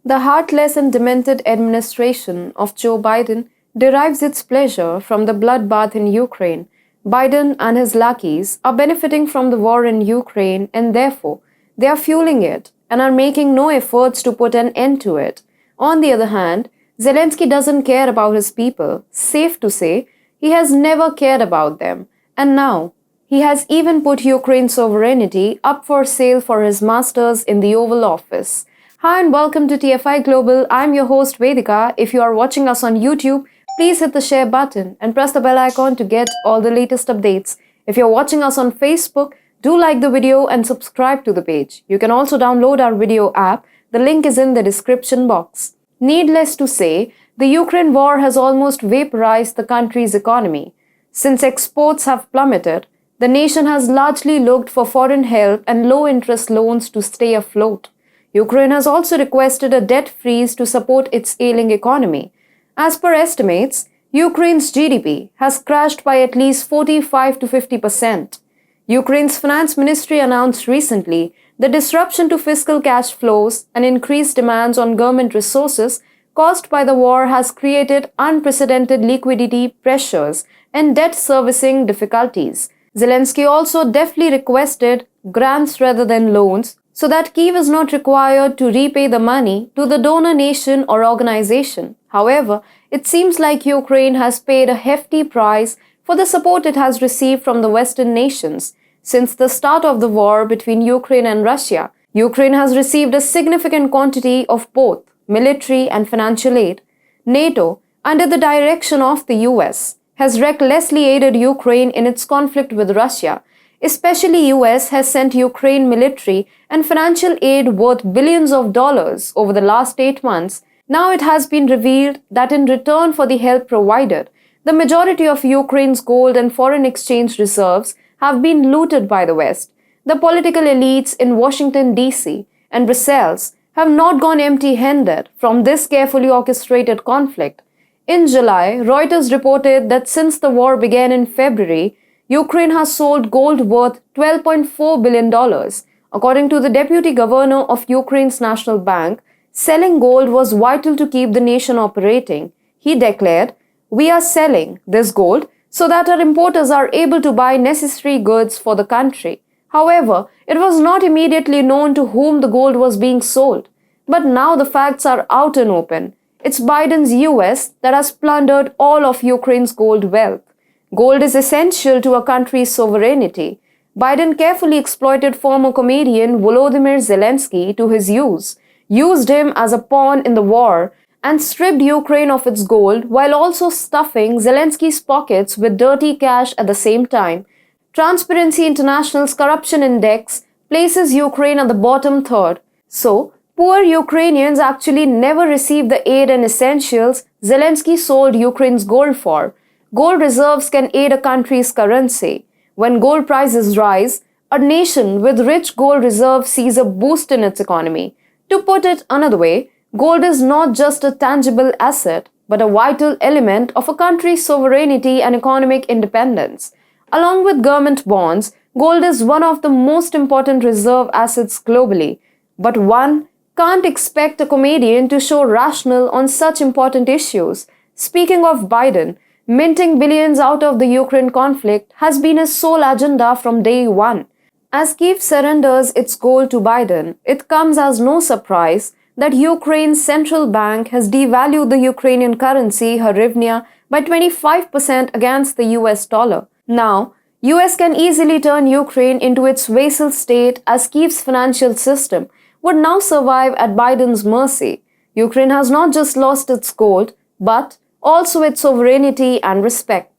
The heartless and demented administration of Joe Biden derives its pleasure from the bloodbath in Ukraine. Biden and his lackeys are benefiting from the war in Ukraine and therefore they are fueling it and are making no efforts to put an end to it. On the other hand, Zelensky doesn't care about his people. Safe to say, he has never cared about them. And now, he has even put Ukraine's sovereignty up for sale for his masters in the Oval Office. Hi and welcome to TFIGlobal. I'm your host Vedika. If you are watching us on YouTube, please hit the share button and press the bell icon to get all the latest updates. If you're watching us on Facebook, do like the video and subscribe to the page. You can also download our video app. The link is in the description box. Needless to say, the Ukraine war has almost vaporized the country's economy. Since exports have plummeted, the nation has largely looked for foreign help and low-interest loans to stay afloat. Ukraine has also requested a debt freeze to support its ailing economy. As per estimates, Ukraine's GDP has crashed by at least 45 to 50%. Ukraine's finance ministry announced recently the disruption to fiscal cash flows and increased demands on government resources caused by the war has created unprecedented liquidity pressures and debt servicing difficulties. Zelensky also deftly requested grants rather than loans so that Kyiv is not required to repay the money to the donor nation or organization. However, it seems like Ukraine has paid a hefty price for the support it has received from the Western nations. Since the start of the war between Ukraine and Russia, Ukraine has received a significant quantity of both military and financial aid. NATO, under the direction of the US, has recklessly aided Ukraine in its conflict with Russia. Especially US has sent Ukraine military and financial aid worth billions of dollars over the last 8 months. Now it has been revealed that in return for the help provided, the majority of Ukraine's gold and foreign exchange reserves have been looted by the West. The political elites in Washington, D.C. and Brussels have not gone empty-handed from this carefully orchestrated conflict. In July, Reuters reported that since the war began in February, Ukraine has sold gold worth $12.4 billion. According to the deputy governor of Ukraine's National Bank, selling gold was vital to keep the nation operating. He declared, "We are selling this gold so that our importers are able to buy necessary goods for the country." However, it was not immediately known to whom the gold was being sold. But now the facts are out and open. It's Biden's US that has plundered all of Ukraine's gold wealth. Gold is essential to a country's sovereignty. Biden carefully exploited former comedian Volodymyr Zelensky to his use, used him as a pawn in the war, and stripped Ukraine of its gold while also stuffing Zelensky's pockets with dirty cash at the same time. Transparency International's corruption index places Ukraine at the bottom third. So, poor Ukrainians actually never received the aid and essentials Zelensky sold Ukraine's gold for. Gold reserves can aid a country's currency. When gold prices rise, a nation with rich gold reserves sees a boost in its economy. To put it another way, gold is not just a tangible asset, but a vital element of a country's sovereignty and economic independence. Along with government bonds, gold is one of the most important reserve assets globally. But one can't expect a comedian to show rational on such important issues. Speaking of Biden, minting billions out of the Ukraine conflict has been his sole agenda from day one. As Kyiv surrenders its gold to Biden, it comes as no surprise that Ukraine's central bank has devalued the Ukrainian currency, hryvnia, by 25% against the US dollar. Now, US can easily turn Ukraine into its vassal state as Kyiv's financial system would now survive at Biden's mercy. Ukraine has not just lost its gold, but also its sovereignty and respect.